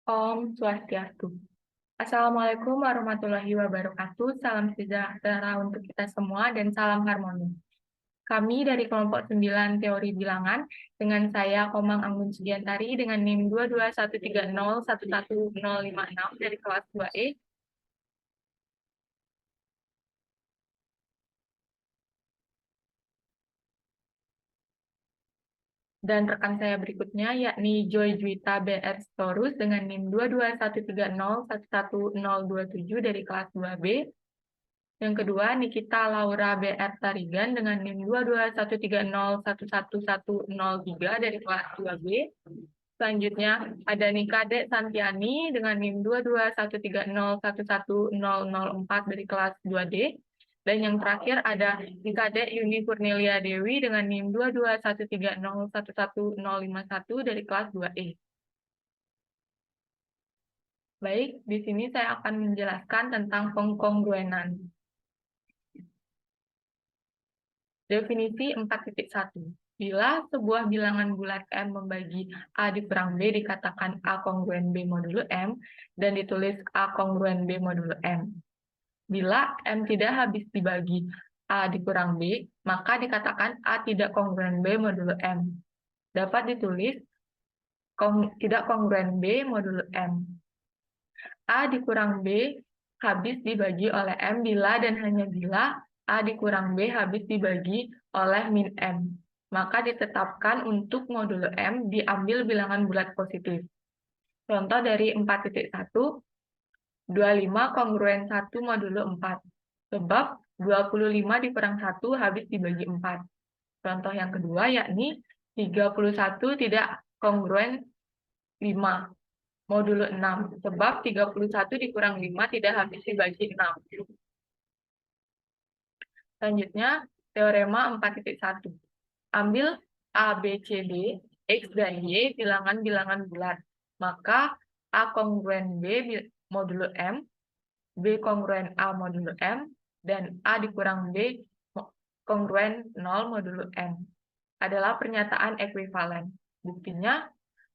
Om Swastiastu. Assalamualaikum warahmatullahi wabarakatuh. Salam sejahtera untuk kita semua dan salam harmoni. Kami dari kelompok 9 Teori Bilangan dengan saya Komang Anggun Sudiantari dengan NIM 22130111056 dari kelas 2E dan rekan saya berikutnya yakni Joy Juwita BR Storus dengan NIM 22130111027 dari kelas 2B. Yang kedua, Nikita Laura BR Tarigan dengan NIM 22130111103 dari kelas 2B. Selanjutnya, ada Nikade Santiani dengan NIM 22130111004 dari kelas 2D. Dan yang terakhir ada Nikade Yuni Kurnilia Dewi dengan NIM 22130111051 dari kelas 2E. Baik, di sini saya akan menjelaskan tentang pengkongruenan. Definisi 4.1. Bila sebuah bilangan bulat M membagi A dikurang B dikatakan A kongruen B modulo M dan ditulis A kongruen B modulo M. Bila M tidak habis dibagi A dikurang B, maka dikatakan A tidak kongruen B modulo M. Dapat ditulis tidak kongruen B modulo M. A dikurang B habis dibagi oleh M bila dan hanya bila A dikurang B habis dibagi oleh min M. Maka ditetapkan untuk modulo M diambil bilangan bulat positif. Contoh dari 4.1, 25 kongruen 1 modulo 4. Sebab 25 dikurang 1 habis dibagi 4. Contoh yang kedua yakni 31 tidak kongruen 5 modulo 6. Sebab 31 dikurang 5 tidak habis dibagi 6. Selanjutnya, teorema 4.1. Ambil A, B, C, D, X, dan Y bilangan-bilangan bulat. Maka A kongruen B modulo M, B kongruen A modulo M, dan A dikurang B kongruen 0 modulo M. Adalah pernyataan ekuivalen. Buktinya,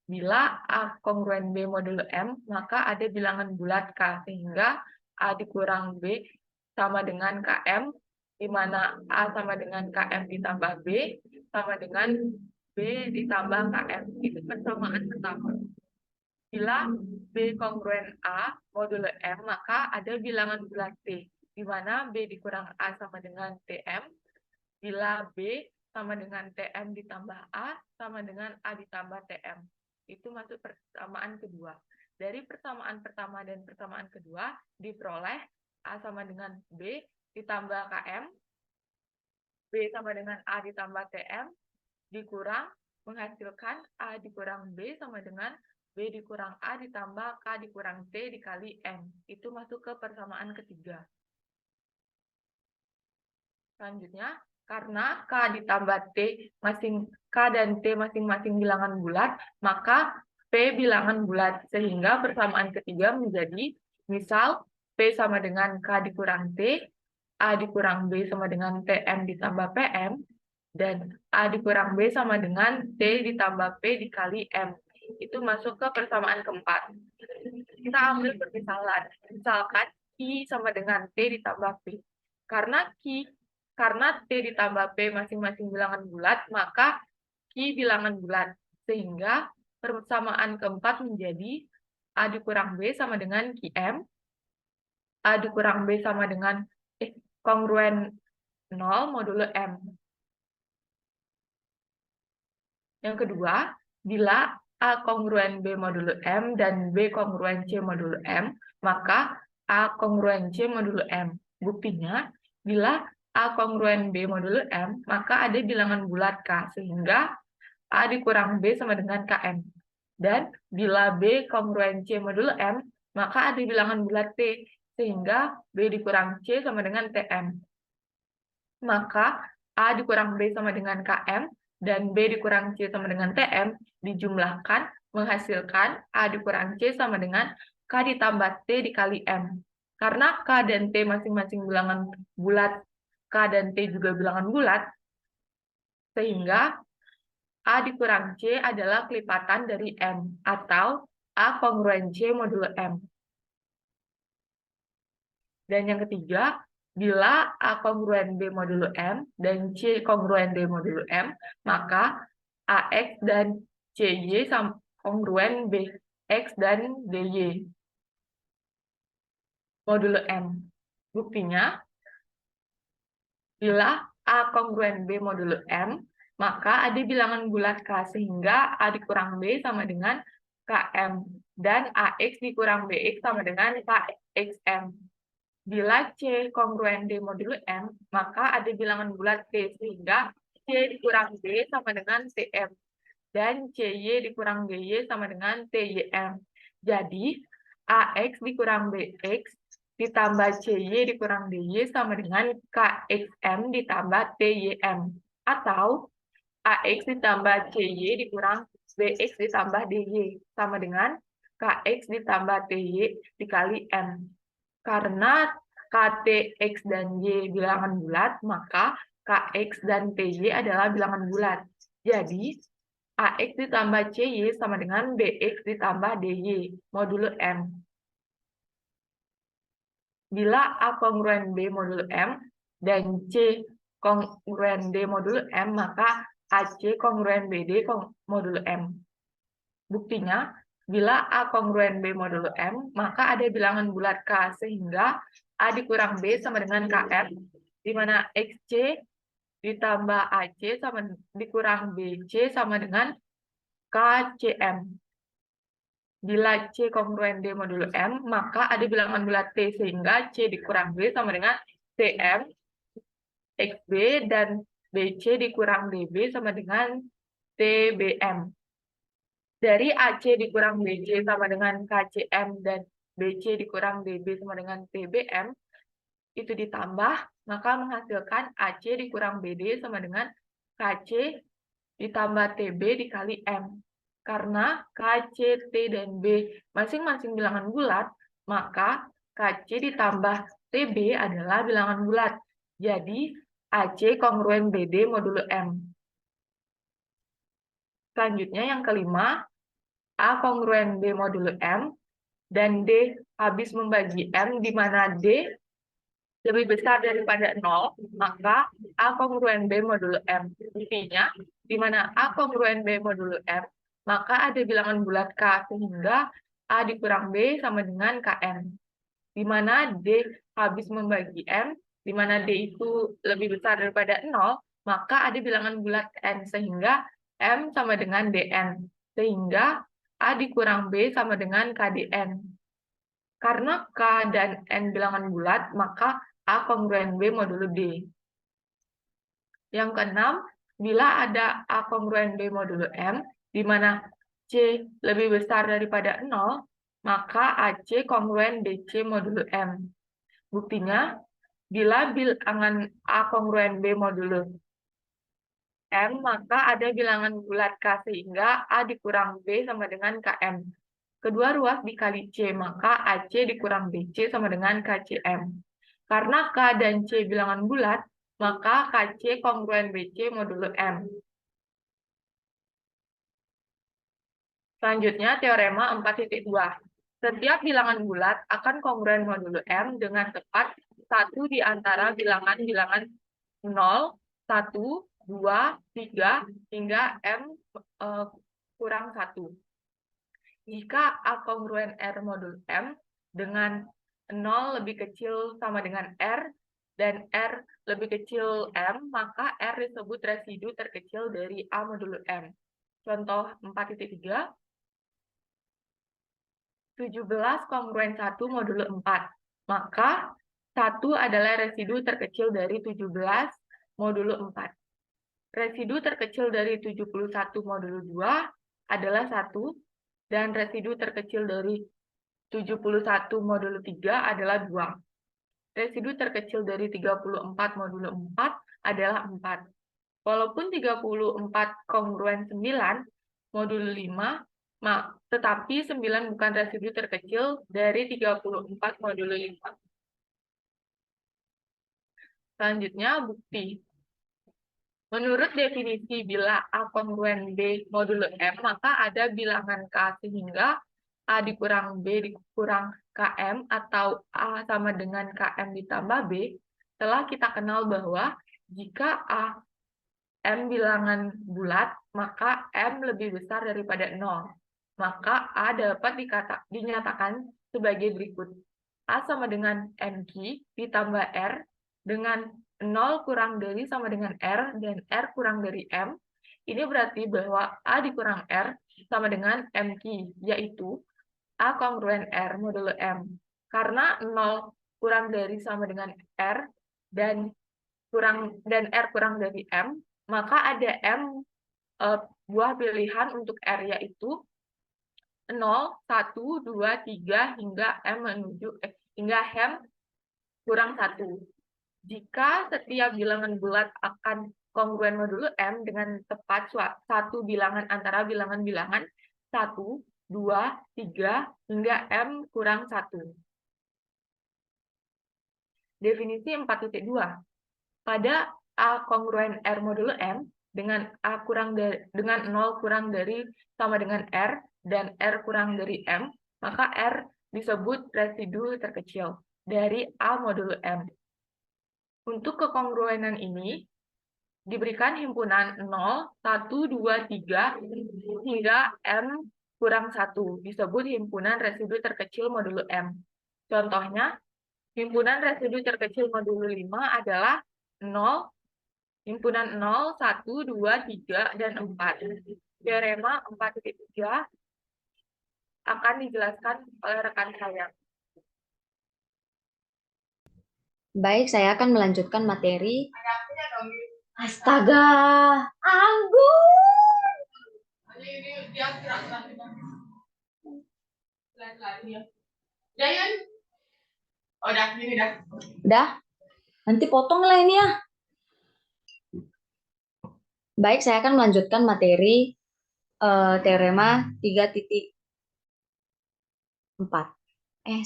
bila A kongruen B modulo M, maka ada bilangan bulat K, sehingga A dikurang B sama dengan KM, di mana A sama dengan KM ditambah B, sama dengan B ditambah KM. Itu persamaan pertama. Bila B kongruen A modulo M, maka ada bilangan bulat T, di mana B dikurang A sama dengan TM, bila B sama dengan TM ditambah A, sama dengan A ditambah TM. Itu masuk persamaan kedua. Dari persamaan pertama dan persamaan kedua, diperoleh A sama dengan B ditambah KM, B sama dengan A ditambah TM, dikurang, menghasilkan A dikurang B sama dengan B dikurang A ditambah K dikurang T dikali M. Itu masuk ke persamaan ketiga. Selanjutnya, karena K ditambah T K dan T masing-masing bilangan bulat, maka P bilangan bulat. Sehingga persamaan ketiga menjadi, misal, P sama dengan K dikurang T, A dikurang B sama dengan TM ditambah PM, dan A dikurang B sama dengan T ditambah P dikali M. Itu masuk ke persamaan keempat. Kita ambil permisalan. Misalkan Q sama dengan T ditambah P. Karena T ditambah P masing-masing bilangan bulat, maka Q bilangan bulat. Sehingga persamaan keempat menjadi A dikurang B sama dengan QM, A dikurang B sama dengan kongruen 0 modulo M. Yang kedua, bila A kongruen B modulo M dan B kongruen C modulo M, maka A kongruen C modulo M. Buktinya, bila A kongruen B modulo M, maka ada bilangan bulat K, sehingga A dikurang B sama dengan KM. Dan bila B kongruen C modulo M, maka ada bilangan bulat T, sehingga B dikurang C sama dengan TM. Maka A dikurang B sama dengan KM, dan B dikurang C sama dengan TM, dijumlahkan, menghasilkan A dikurang C sama dengan K ditambah T dikali M. Karena K dan T masing-masing bilangan bulat, K dan T juga bilangan bulat, sehingga A dikurang C adalah kelipatan dari M, atau A kongruen C modulo M. Dan yang ketiga, bila A kongruen B modulo M dan C kongruen D modulo M, maka AX dan CY kongruen BX dan DY modulo M. Buktinya, bila A kongruen B modulo M, maka ada bilangan bulat K sehingga A dikurang B sama dengan KM. Dan AX dikurang BX sama dengan KXM. Bila C kongruen D modulo M, maka ada bilangan bulat T sehingga C dikurang D sama dengan TM. Dan CY dikurang DY sama dengan TYM. Jadi, AX dikurang BX ditambah CY dikurang DY sama dengan KXM ditambah TYM. Atau AX ditambah CY dikurang BX ditambah DY sama dengan KX ditambah TY dikali M. Karena KT, X, dan Y bilangan bulat, maka KX dan TY adalah bilangan bulat. Jadi, AX ditambah CY sama dengan BX ditambah DY modulo M. Bila A kongruen B modulo M dan C kongruen D modulo M, maka AC kongruen BD modulo M. Buktinya, bila A kongruen B modulo M, maka ada bilangan bulat K sehingga A dikurang B sama dengan KM, di mana XC ditambah AC sama dikurang BC sama dengan KCM. Bila C kongruen D modulo M, maka ada bilangan bulat T sehingga C dikurang B sama dengan TM, XB, dan BC dikurang DB sama dengan TBM. Dari AC dikurang BC sama dengan KCM dan BC dikurang DB sama dengan TBM, itu ditambah, maka menghasilkan AC dikurang BD sama dengan KC ditambah TB dikali M. Karena KC, T, dan B masing-masing bilangan bulat, maka KC ditambah TB adalah bilangan bulat. Jadi, AC kongruen BD modulo M. Selanjutnya yang kelima, A kongruen B modulo M, dan D habis membagi M, di mana D lebih besar daripada 0, maka A kongruen B modulo M. Intinya, di mana A kongruen B modulo M, maka ada bilangan bulat K sehingga A dikurang B sama dengan KM. Di mana D habis membagi M, di mana D itu lebih besar daripada 0, maka ada bilangan bulat N sehingga M sama dengan DN. Sehingga A dikurang B sama dengan KDN. Karena K dan N bilangan bulat, maka A kongruen B modulo D. Yang keenam, bila ada A kongruen B modulo M, di mana C lebih besar daripada 0, maka AC kongruen DC modulo M. Buktinya, bila bilangan A kongruen B modulo M, maka ada bilangan bulat K sehingga A dikurang B sama dengan KM. Kedua ruas dikali C, maka AC dikurang DC sama dengan KCM. Karena K dan C bilangan bulat, maka KC kongruen BC modulo M. Selanjutnya, teorema 4.2. Setiap bilangan bulat akan kongruen modulo M dengan tepat satu di antara bilangan-bilangan 0, 1, 2, 3, hingga M kurang 1. Jika A kongruen R modulo M dengan 0 lebih kecil sama dengan R, dan R lebih kecil M, maka R disebut residu terkecil dari A modulo M. Contoh 4.3. 17 kongruen 1 modulo 4. Maka 1 adalah residu terkecil dari 17 modulo 4. Residu terkecil dari 71 modulo 2 adalah 1, dan residu terkecil dari 71 modulo 3 adalah 2. Residu terkecil dari 34 modulo 4 adalah 4. Walaupun 34 kongruen 9 modulo 5, tetapi 9 bukan residu terkecil dari 34 modulo 5. Selanjutnya, bukti. Menurut definisi bila A kongruen B modulo M, maka ada bilangan K sehingga A dikurang B dikurang KM atau A sama dengan KM ditambah B, telah kita kenal bahwa jika A M bilangan bulat, maka M lebih besar daripada 0. Maka A dapat dinyatakan sebagai berikut. A sama dengan MQ ditambah R dengan 0 kurang dari sama dengan R dan R kurang dari M. Ini berarti bahwa A dikurang R sama dengan MQ, yaitu A kongruen R modulo M. Karena 0 kurang dari sama dengan R dan R kurang dari M, maka ada M buah pilihan untuk R, yaitu 0, 1, 2, 3 hingga hingga M kurang 1. Jika setiap bilangan bulat akan kongruen modulo M dengan tepat satu bilangan antara bilangan-bilangan 1, 2, 3 hingga M kurang 1. Definisi 4.2. Pada A kongruen R modulo M dengan 0 kurang dari sama dengan R dan R kurang dari M, maka R disebut residu terkecil dari A modulo M. Untuk kekongruenan ini, diberikan himpunan 0, 1, 2, 3 hingga M kurang 1, disebut himpunan residu terkecil modulo M. Contohnya, himpunan residu terkecil modulo 5 adalah 0, himpunan 0, 1, 2, 3, dan 4. Teorema 4.3 akan dijelaskan oleh rekan saya. Baik, saya akan melanjutkan materi. Astaga, Anggun! Udah? Nanti potong lah ini ya. Baik, saya akan melanjutkan materi teorema 3.4.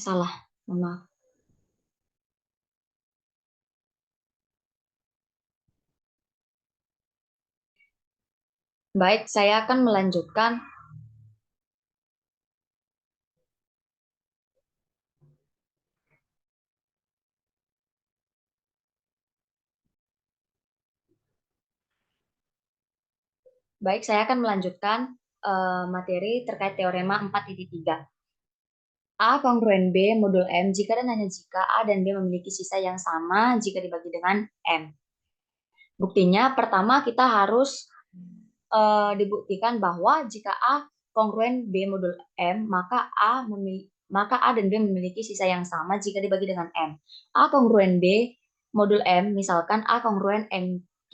Salah. Maaf. Baik, saya akan melanjutkan materi terkait teorema 4.3. A kongruen B modul M jika dan hanya jika A dan B memiliki sisa yang sama jika dibagi dengan M. Buktinya, pertama kita harus dibuktikan bahwa jika A kongruen B modul M, maka A dan B memiliki sisa yang sama jika dibagi dengan M. A kongruen B modul M, misalkan A kongruen MQ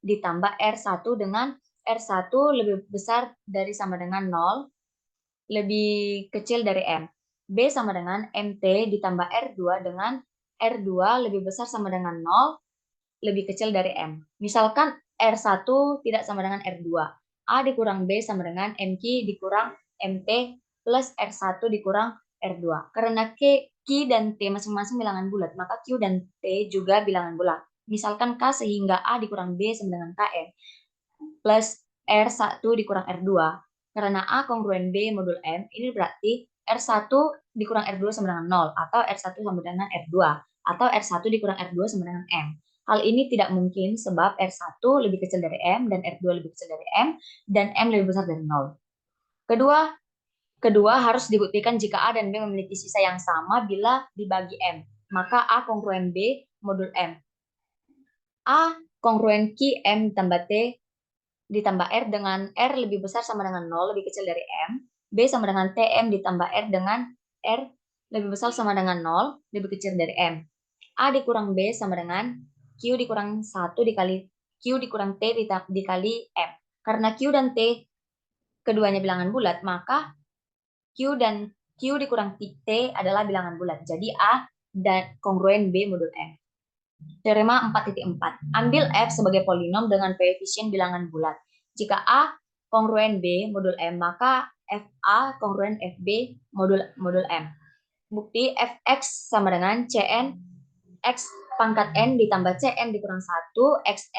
ditambah R1 dengan R1 lebih besar dari sama dengan 0, lebih kecil dari M. B sama dengan MT ditambah R2 dengan R2 lebih besar sama dengan 0, lebih kecil dari M. Misalkan R1 tidak sama dengan R2. A dikurang B sama dengan MQ dikurang MT plus R1 dikurang R2. Karena Q dan T masing-masing bilangan bulat, maka Q dan T juga bilangan bulat. Misalkan K sehingga A dikurang B sama dengan KM plus R1 dikurang R2. Karena A kongruen B modul M, ini berarti R1 dikurang R2 sama dengan 0, atau R1 sama dengan R2, atau R1 dikurang R2 sama dengan M. Hal ini tidak mungkin sebab R1 lebih kecil dari M, dan R2 lebih kecil dari M, dan M lebih besar dari 0. Kedua harus dibuktikan jika A dan B memiliki sisa yang sama bila dibagi M. Maka A kongruen B modul M. A kongruen Q M tambah T ditambah R dengan R lebih besar sama dengan 0, lebih kecil dari M. B sama dengan TM ditambah R dengan R lebih besar sama dengan 0, lebih kecil dari M. A dikurang B sama dengan Q dikurang 1 dikali Q dikurang T dikali M. Karena Q dan T keduanya bilangan bulat, maka Q dikurang T adalah bilangan bulat. Jadi A dan kongruen B modul M. Teorema 4.4. Ambil F sebagai polinom dengan koefisien bilangan bulat. Jika A kongruen B modul M, maka FA kongruen FB modul M. Bukti Fx sama dengan Cn X pangkat N ditambah Cn dikurang 1, X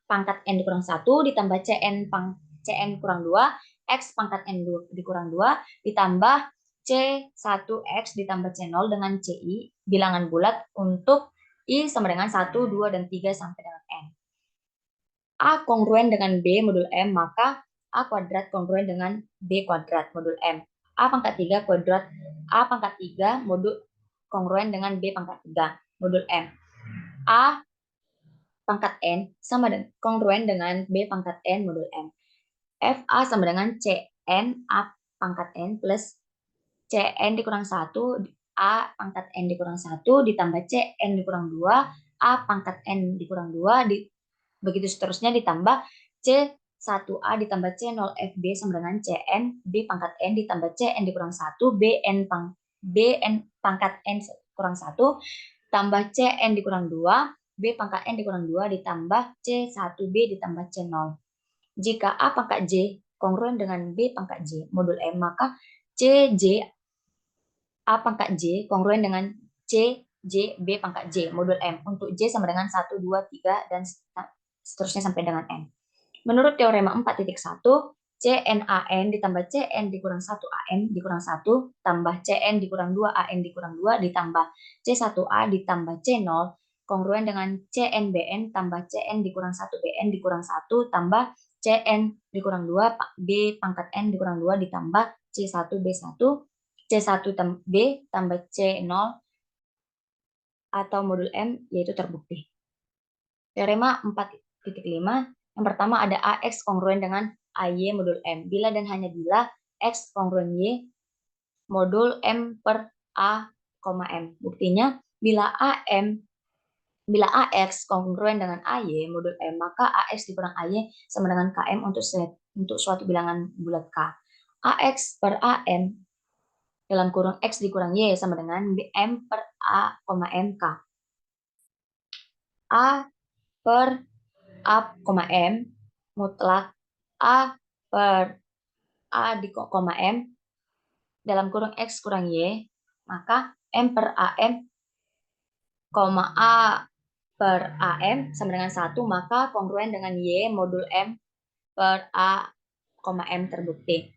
pangkat N dikurang 1 ditambah Cn kurang 2 X pangkat N dikurang 2 ditambah C1X ditambah C0 dengan CI bilangan bulat untuk I sama dengan 1, 2, dan 3 sampai dengan N. A kongruen dengan B modul M, maka A kuadrat kongruen dengan B kuadrat modul M. A pangkat 3 kuadrat A pangkat 3 modul kongruen dengan B pangkat 3 modul M. A pangkat N sama dengan kongruen dengan B pangkat N modul M. FA sama dengan CN A pangkat N plus CN dikurang 1 A pangkat N dikurang 1 ditambah CN dikurang 2 A pangkat N dikurang 2 begitu seterusnya ditambah C1A ditambah C0FB sama dengan CN B pangkat N ditambah CN dikurang 1 BN pangkat N kurang 1 tambah CN dikurang 2 B pangkat N dikurang 2 ditambah C1B ditambah C0. Jika A pangkat J kongruen dengan B pangkat J modul M, maka CJ A pangkat J kongruen dengan CJ B pangkat J modul M untuk J sama dengan 1, 2, 3, dan seterusnya sampai dengan N. Menurut teorema 4.1, CNAN ditambah CN dikurang 1 AN dikurang 1 tambah CN dikurang 2 AN dikurang 2 ditambah C1A ditambah C0 kongruen dengan CNBN tambah CN dikurang 1 BN dikurang 1 tambah CN dikurang 2 B pangkat N dikurang 2 ditambah C1 B1 C1 B tambah C0 atau modul M yaitu terbukti. Teorema 4.5 yang pertama ada AX kongruen dengan AY modul M. Bila dan hanya bila X kongruen Y modul M per A, M. Buktinya bila AX kongruen dengan AY modul M, maka AX dikurang AY sama dengan KM untuk suatu bilangan bulat K. AX per AM dalam kurung X dikurang Y sama dengan M per A, M K. A per A, M mutlak A per A di koma M dalam kurung X kurang Y, maka M per AM, A per AM sama dengan 1, maka kongruen dengan Y modul M per A, M terbukti.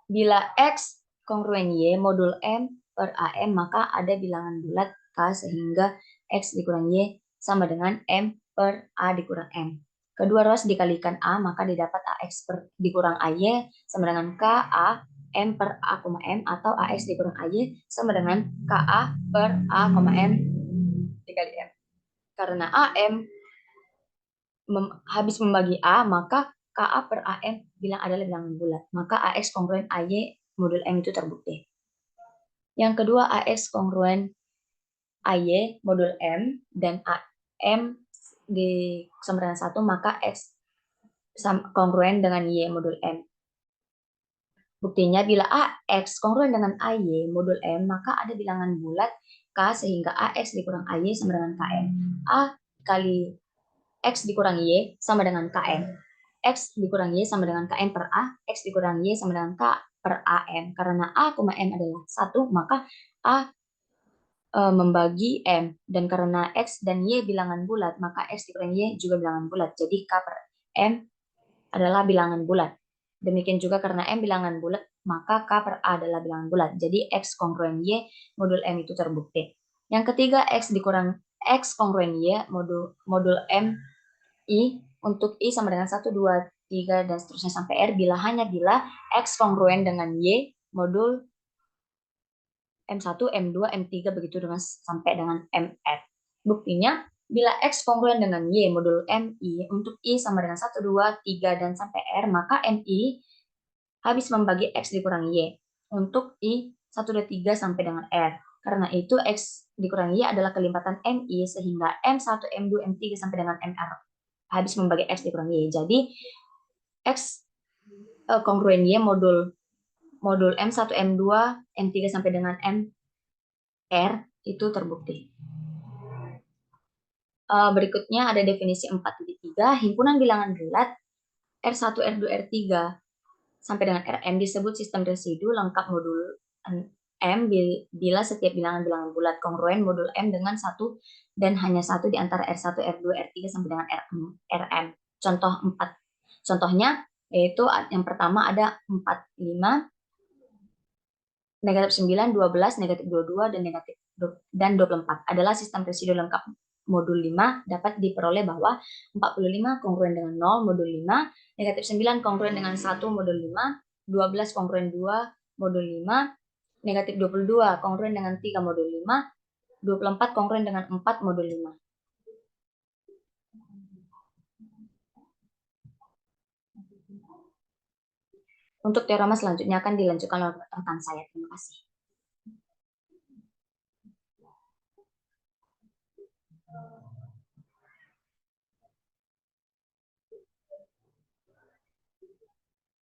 Bila X kongruen Y modul M per AM, maka ada bilangan bulat K sehingga X dikurang Y sama dengan M per A dikurang M. Kedua ruas dikalikan A, maka didapat AX dikurang AY sama dengan KA M per A, M atau AX dikurang AY sama dengan KA per A, M dikali M. Karena AM habis membagi A, maka KA per AM bilang adalah bilangan bulat. Maka AX kongruen AY modul M itu terbukti. Yang kedua AX kongruen AY modul M dan AM di sama dengan 1, maka X kongruen dengan Y modul M. Buktinya bila AX kongruen dengan AY modul M, maka ada bilangan bulat K sehingga AX dikurang AY sama dengan KM. A kali X dikurang Y sama dengan KM. X dikurang Y sama dengan KM per A, X dikurang Y sama dengan K per AM. Karena A, M adalah 1, maka A membagi M, dan karena X dan Y bilangan bulat, maka X dikurang Y juga bilangan bulat. Jadi K per M adalah bilangan bulat. Demikian juga karena M bilangan bulat, maka K per A adalah bilangan bulat. Jadi X kongruen Y modul M itu terbukti. Yang ketiga X kongruen Y modul M I untuk I sama dengan 1, 2, 3, dan seterusnya sampai R bila X kongruen dengan Y modul M1, M2, M3 begitu dengan sampai dengan MR. Buktinya bila X kongruen dengan Y modul MI untuk I sama dengan 1, 2, 3, dan sampai R, maka MI habis membagi X dikurang Y untuk I 1, 2, 3 sampai dengan R. Karena itu X dikurang Y adalah kelipatan MI sehingga M1, M2, M3 sampai dengan MR habis membagi X dikurang Y. Jadi X kongruen Y modul M1, M2, M3 sampai dengan MR itu terbukti. Berikutnya ada definisi 4.3, himpunan bilangan bulat R1, R2, R3 sampai dengan Rm disebut sistem residu lengkap modul M bila setiap bilangan-bilangan bulat kongruen modul M dengan 1 dan hanya 1 di antara R1, R2, R3 sampai dengan Rm. Contohnya, yaitu yang pertama ada 4, 5, negatif 9, 12, negatif 22, dan 24. Adalah sistem residu lengkap modul 5 dapat diperoleh bahwa 45 kongruen dengan 0 modul 5, negatif 9 kongruen dengan 1 modul 5, 12 kongruen 2 modul 5, negatif 22 kongruen dengan 3 modul 5, 24 kongruen dengan 4 modul 5. Untuk teorema selanjutnya akan dilanjutkan oleh rekan saya. Terima kasih.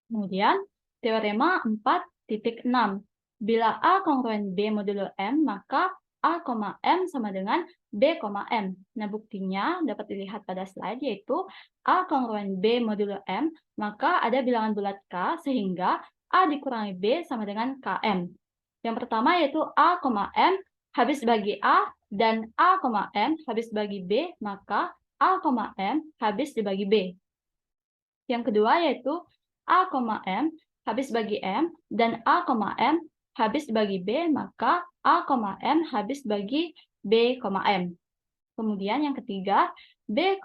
Kemudian, teorema 4.6. Bila A kongruen B modulo M, maka A, M sama dengan B, M. Nah, buktinya dapat dilihat pada slide, yaitu A kongruen B modulo M, maka ada bilangan bulat K, sehingga A dikurangi B sama dengan KM. Yang pertama yaitu A, M habis bagi A, dan A, M habis bagi B, maka A, M habis dibagi B. Yang kedua yaitu A, M habis bagi M, dan A, M habis bagi B, maka A, M habis bagi B, M. Kemudian yang ketiga, B,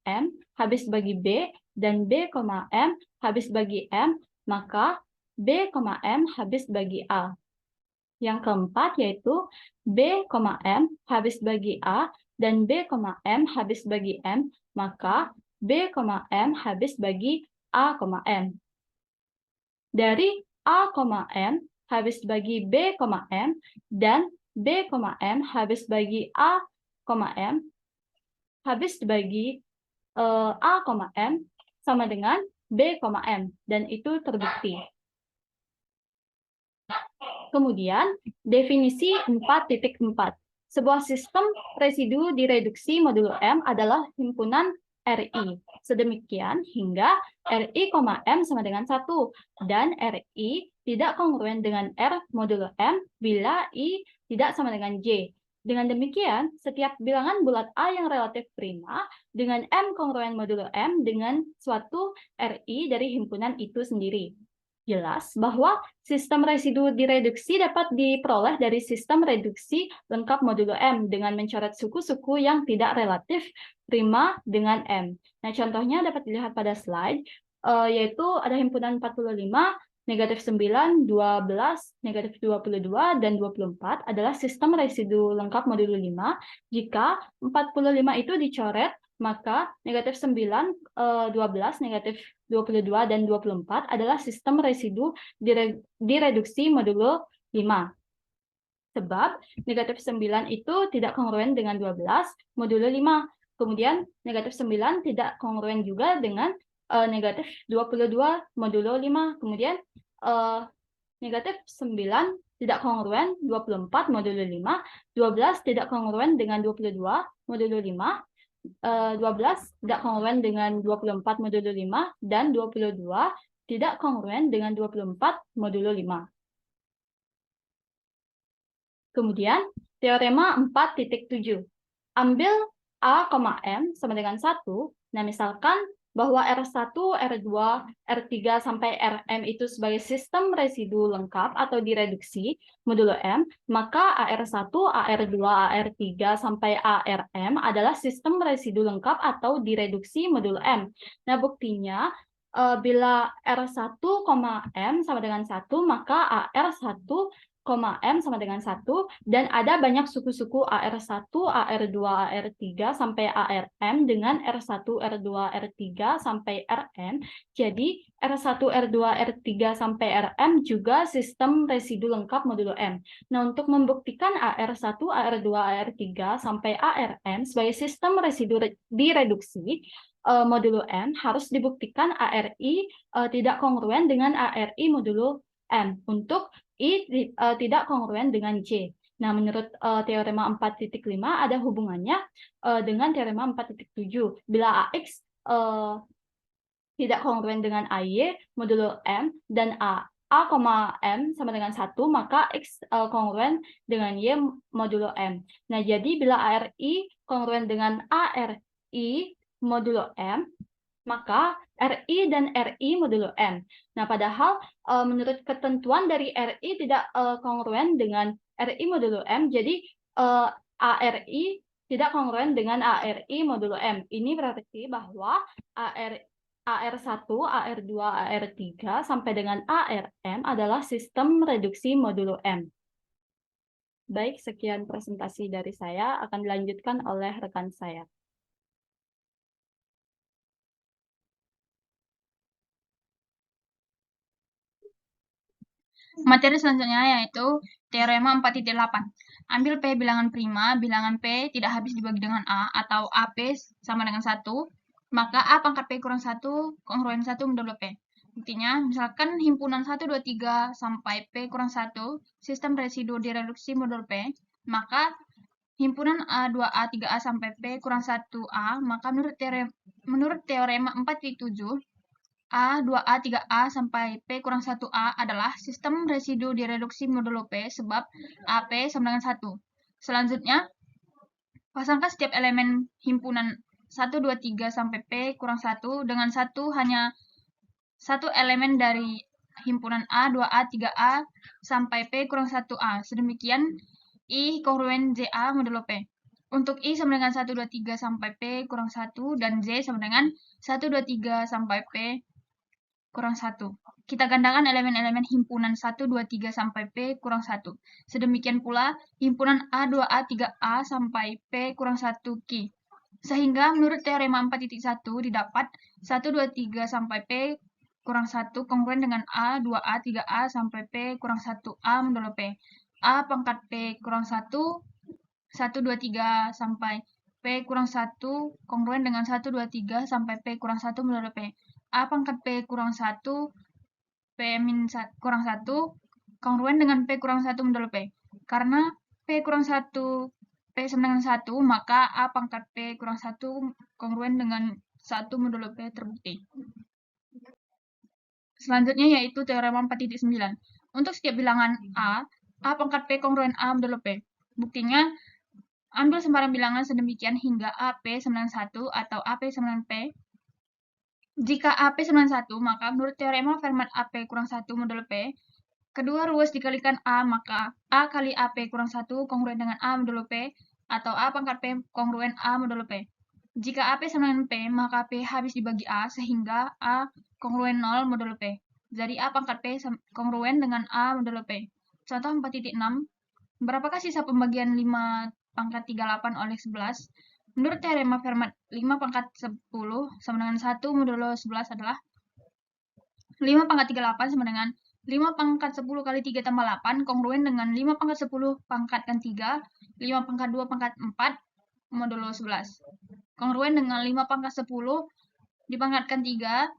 M habis bagi B, dan B, M habis bagi M, maka B, M habis bagi A. Yang keempat yaitu B, M habis bagi A, dan B, M habis bagi M, maka B, M habis bagi A, M. Dari A, M habis bagi B, M, dan B, M habis bagi A, M, habis dibagi A, M sama dengan B, M, dan itu terbukti. Kemudian, definisi 4.4. Sebuah sistem residu direduksi modulo M adalah himpunan RI. Sedemikian hingga RI, M sama dengan 1. Dan RI tidak kongruen dengan R modulo M bila I tidak sama dengan J. Dengan demikian, setiap bilangan bulat A yang relatif prima dengan M kongruen modulo M dengan suatu RI dari himpunan itu sendiri. Jelas bahwa sistem residu direduksi dapat diperoleh dari sistem reduksi lengkap modulo M dengan mencoret suku-suku yang tidak relatif prima dengan M. Nah, contohnya dapat dilihat pada slide, yaitu ada himpunan 45, negatif 9, 12, negatif 22, dan 24 adalah sistem residu lengkap modulo 5. Jika 45 itu dicoret, maka negatif 9, 12, negatif 22, dan 24 adalah sistem residu direduksi modulo 5. Sebab negatif 9 itu tidak kongruen dengan 12 modulo 5. Kemudian negatif 9 tidak kongruen juga dengan negatif 22 modulo 5. Kemudian negatif 9 tidak kongruen 24 modulo 5. 12 tidak kongruen dengan 22 modulo 5. 12 tidak kongruen dengan 24 modulo 5, dan 22 tidak kongruen dengan 24 modulo 5. Kemudian, teorema 4.7. Ambil A, M sama dengan 1. Nah, misalkan bahwa R1, R2, R3, sampai Rm itu sebagai sistem residu lengkap atau direduksi modulo M, maka AR1, AR2, AR3, sampai ARm adalah sistem residu lengkap atau direduksi modulo M. Nah, buktinya, bila R1, M sama dengan 1, maka AR1, M sama dengan 1, dan ada banyak suku-suku AR1, AR2, AR3, sampai ARm dengan R1, R2, R3, sampai Rm. Jadi, R1, R2, R3, sampai Rm juga sistem residu lengkap modulo M. Nah, untuk membuktikan AR1, AR2, AR3, sampai ARm sebagai sistem residu direduksi modulo M, harus dibuktikan ARI tidak kongruen dengan ARI modulo M untuk I tidak kongruen dengan J. Nah, menurut teorema 4.5 ada hubungannya dengan teorema 4.7. Bila AX tidak kongruen dengan AY modulo M dan A, M sama dengan 1, maka X kongruen dengan Y modulo M. Nah, jadi bila ARI kongruen dengan ARI modulo M, maka RI dan RI modulo M. Nah, padahal menurut ketentuan dari RI tidak kongruen dengan RI modulo M, jadi ARI tidak kongruen dengan ARI modulo M. Ini berarti bahwa AR1, AR2, AR3 sampai dengan ARM adalah sistem reduksi modulo M. Baik, sekian presentasi dari saya, akan dilanjutkan oleh rekan saya. Materi selanjutnya yaitu teorema 4.8. Ambil P bilangan prima, bilangan P tidak habis dibagi dengan A, atau AP sama dengan 1, maka A pangkat P kurang 1, kongruen 1 modulo P. Buktinya, misalkan himpunan 1, 2, 3 sampai P kurang 1, sistem residu direduksi modulo P, maka himpunan A, 2A, 3A sampai P kurang 1A, maka menurut teorema 4.7, A, 2A, 3A sampai P kurang 1A adalah sistem residu direduksi modulo P sebab AP sama dengan 1. Selanjutnya, pasangkan setiap elemen himpunan 1, 2, 3 sampai P kurang 1 dengan hanya satu elemen dari himpunan A, 2A, 3A sampai P kurang 1A. Sedemikian I kongruen JA modulo P. Untuk I sama dengan 1, 2, 3 sampai P kurang 1 dan J sama dengan 1, 2, 3 sampai P kurang 1. Kita gandakan elemen-elemen himpunan 1, 2, 3 sampai P kurang 1. Sedemikian pula himpunan A, 2A, 3A sampai P kurang 1 Ki. Sehingga menurut teorema 4.1 didapat 1, 2, 3 sampai P kurang 1 kongruen dengan A, 2A, 3A sampai P kurang 1A modulo P. A pangkat P kurang 1, 1, 2, 3 sampai P kurang 1 kongruen dengan 1, 2, 3 sampai P kurang 1 modulo P. A pangkat P kurang 1, P min kurang 1, kongruen dengan P kurang 1 modulo P. Karena P kurang 1, P sama dengan 1, maka A pangkat P kurang 1 kongruen dengan 1 modulo P terbukti. Selanjutnya yaitu teorema 4.9. Untuk setiap bilangan A pangkat P kongruen A modulo P. Buktinya, ambil sembarang bilangan sedemikian hingga AP sama dengan 1 atau AP sama dengan P. Jika AP sama dengan 1, maka menurut teorema Fermat AP kurang 1 modulo P, kedua ruas dikalikan A, maka A kali AP kurang 1 kongruen dengan A modulo P, atau A pangkat P kongruen A modulo P. Jika AP sama dengan P, maka P habis dibagi A, sehingga A kongruen 0 modulo P. Jadi A pangkat P kongruen dengan A modulo P. Contoh 4.6, berapakah sisa pembagian 5 pangkat 38 oleh 11? Menurut teorema Fermat, 5 pangkat 10 sama dengan 1 modulo 11 adalah 5 pangkat 38 sama dengan 5 pangkat 10 kali 3 tambah 8, kongruen dengan 5 pangkat 10 pangkatkan 3, 5 pangkat 2 pangkat 4, modulo 11. Kongruen dengan 5 pangkat 10 dipangkatkan 3,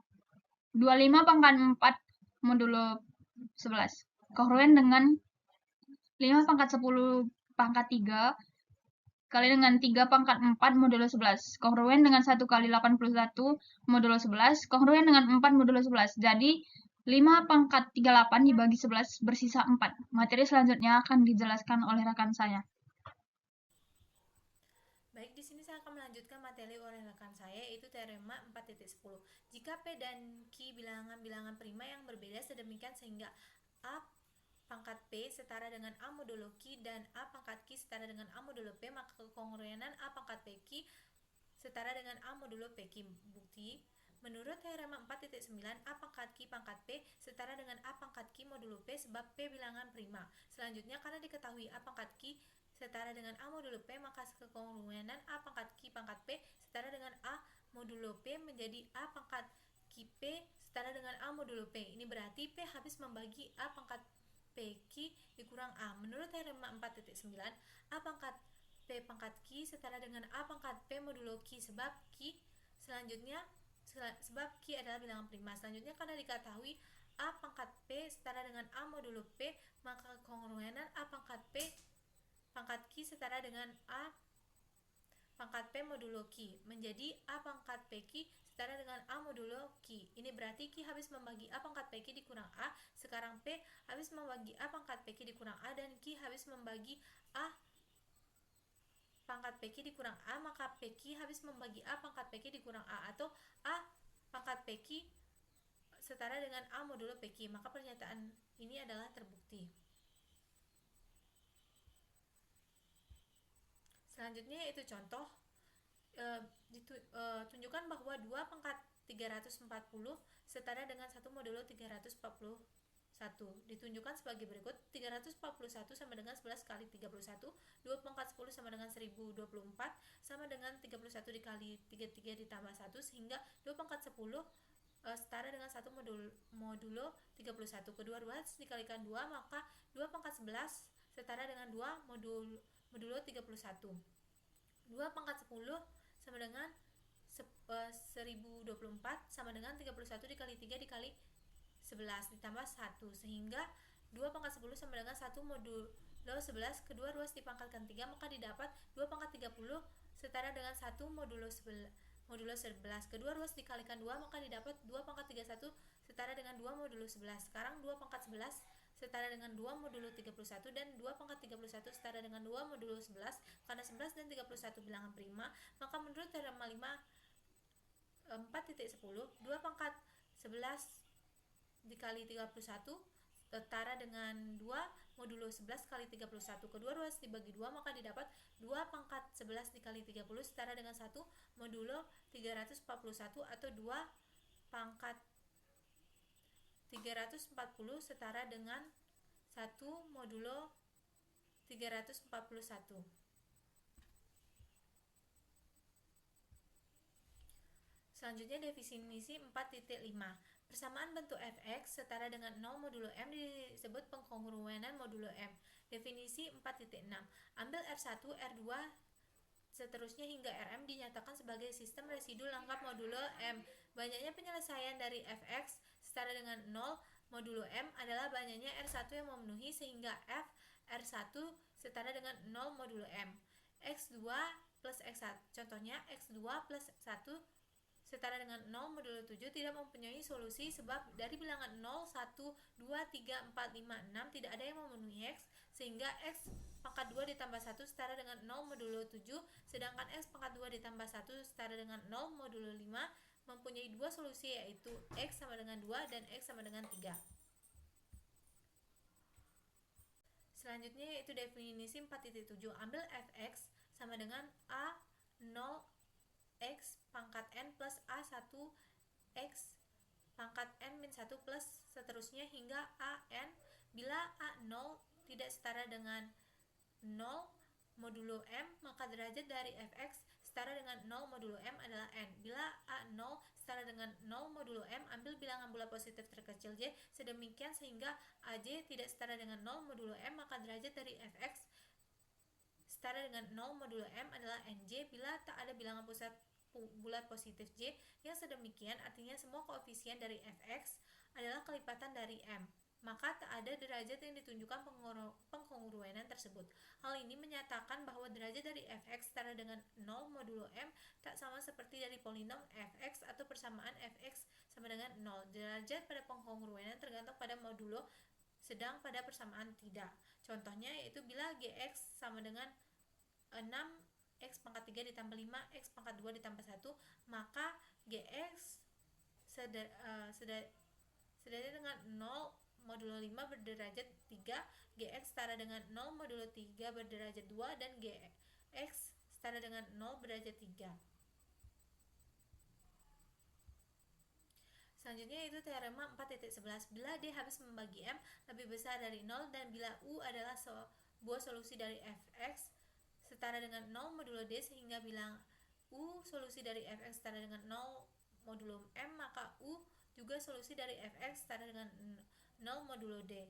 25 pangkat 4, modulo 11. Kongruen dengan 5 pangkat 10 pangkat 3 kali dengan 3 pangkat 4 modulo 11. Kongruen dengan 1 kali 81 modulo 11. Kongruen dengan 4 modulo 11. Jadi 5 pangkat 38 dibagi 11 bersisa 4. Materi selanjutnya akan dijelaskan oleh rekan saya. Baik, di sini saya akan melanjutkan materi oleh rekan saya, yaitu teorema 4.10. Jika P dan Q bilangan-bilangan prima yang berbeda sedemikian sehingga A pangkat P setara dengan A modulo Q dan A pangkat Q setara dengan A modulo P, maka kekongruenan A pangkat PQ setara dengan A modulo PQ. Bukti, menurut teorema 4.9, A pangkat Q pangkat P setara dengan A pangkat Q modulo P sebab P bilangan prima. Selanjutnya, karena diketahui A pangkat Q setara dengan A modulo P, maka kekongruenan A pangkat Q pangkat P setara dengan A modulo P menjadi A pangkat Q P setara dengan A modulo P. Ini berarti P habis membagi A pangkat PQ dikurang A. Menurut teorema 4.9, A pangkat P pangkat Q setara dengan A pangkat P modulo Q sebab Q adalah bilangan prima. Selanjutnya, karena diketahui A pangkat P setara dengan A modulo P, maka kongruenan A pangkat P pangkat Q setara dengan A pangkat P modulo Q menjadi A pangkat PQ setara dengan A modulo Q. Ini berarti Q habis membagi A pangkat PQ dikurang A. Sekarang P habis membagi A pangkat PQ dikurang A dan Q habis membagi A pangkat PQ dikurang A, maka PQ habis membagi A pangkat PQ dikurang A, atau A pangkat PQ setara dengan A modulo PQ, maka pernyataan ini adalah terbukti. Selanjutnya yaitu contoh, tunjukkan bahwa 2 pangkat 340 setara dengan 1 modulo 341. Ditunjukkan sebagai berikut: 341 sama dengan 11 kali 31, 2 pangkat 10 sama dengan 1024, sama dengan 31 dikali 33 ditambah 1, sehingga 2 pangkat 10 setara dengan 1 modulo 31. Kedua ruas dikalikan 2, maka 2 pangkat 11 setara dengan 2 modulo 31. 2 pangkat 10 sama dengan 1024 sama dengan 31 dikali 3 dikali 11 ditambah 1, sehingga 2 pangkat 10 sama dengan 1 modulo 11. Kedua ruas dipangkatkan 3, maka didapat 2 pangkat 30 setara dengan 1 modulo 11. Kedua ruas dikalikan 2, maka didapat 2 pangkat 31 setara dengan 2 modulo 11. Sekarang 2 pangkat 11 setara dengan 2 modulo 31 dan 2 pangkat 31 setara dengan 2 modulo 11. Karena 11 dan 31 bilangan prima, maka menurut teorema 4.10, 2 pangkat 11 dikali 31 setara dengan 2 modulo 11 kali 31. Kedua ruas dibagi 2, maka didapat 2 pangkat 11 dikali 30 setara dengan 1 modulo 341, atau 2 pangkat 340 setara dengan 1 modulo 341. Selanjutnya definisi 4.5. Persamaan bentuk fx setara dengan 0 modulo m disebut pengkongruenan modulo m. Definisi 4.6. Ambil R1, R2, seterusnya hingga Rm dinyatakan sebagai sistem residu lengkap modulo m. Banyaknya penyelesaian dari fx setara dengan 0 modulo m adalah banyaknya R1 yang memenuhi, sehingga f R1 setara dengan 0 modulo m. X2 plus X1. Contohnya X2 plus 1 setara dengan 0 modulo 7 tidak mempunyai solusi, sebab dari bilangan 0, 1, 2, 3, 4, 5, 6 tidak ada yang memenuhi X, sehingga X pangkat 2 ditambah 1 setara dengan 0 modulo 7, sedangkan X pangkat 2 ditambah 1 setara dengan 0 modulo 5 mempunyai dua solusi, yaitu X sama dengan 2 dan X sama dengan 3. Selanjutnya yaitu definisi 4.7. Ambil fx sama dengan A0 X pangkat N plus A1 X pangkat N min 1 plus seterusnya hingga AN. Bila A0 tidak setara dengan 0 modulo M, maka derajat dari fx setara dengan 0 modulo M adalah N. Bila A0 setara dengan 0 modulo M, ambil bilangan bulat positif terkecil J sedemikian sehingga AJ tidak setara dengan 0 modulo M, maka derajat dari fx setara dengan 0 modulo M adalah NJ. Bila tak ada bilangan bulat positif J yang sedemikian, artinya semua koefisien dari fx adalah kelipatan dari M, maka tak ada derajat yang ditunjukkan pengkongruenan tersebut. Hal ini menyatakan bahwa derajat dari fx setara dengan 0 modulo M tak sama seperti dari polinom fx atau persamaan fx sama dengan 0. Derajat pada pengkongruenan tergantung pada modulo, sedang pada persamaan tidak. Contohnya yaitu bila gx sama dengan 6 X pangkat 3 ditambah 5 X pangkat 2 ditambah 1, maka gx sedarnya dengan 0 modulo 5 berderajat 3, gx setara dengan 0 modulo 3 berderajat 2, dan gx setara dengan 0 berderajat 3. Selanjutnya yaitu teorema 4.11. Bila D habis membagi M lebih besar dari 0 dan bila U adalah sebuah solusi dari fx setara dengan 0 modulo D, sehingga bilang U solusi dari fx setara dengan 0 modulo M, maka U juga solusi dari fx setara dengan 0 modulo D.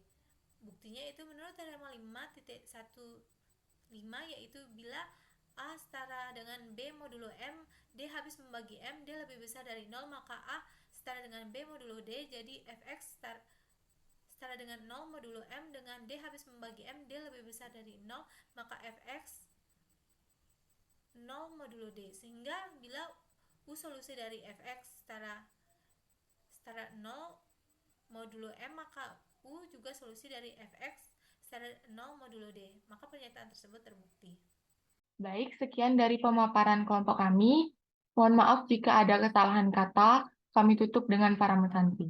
Buktinya itu menurut teorema 5.15, yaitu bila A setara dengan B modulo M, D habis membagi M, D lebih besar dari 0, maka A setara dengan B modulo D. Jadi fx setara dengan 0 modulo M dengan D habis membagi M, D lebih besar dari 0, maka fx 0 modulo D. Sehingga bila U solusi dari fx setara 0 modulo M, maka U juga solusi dari fx setara 0 modulo D. Maka pernyataan tersebut terbukti. Baik, sekian dari pemaparan kelompok kami. Mohon maaf jika ada kesalahan kata. kami tutup dengan Parama Santi.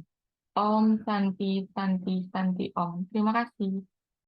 Om Santi Santi Santi Om. Terima kasih.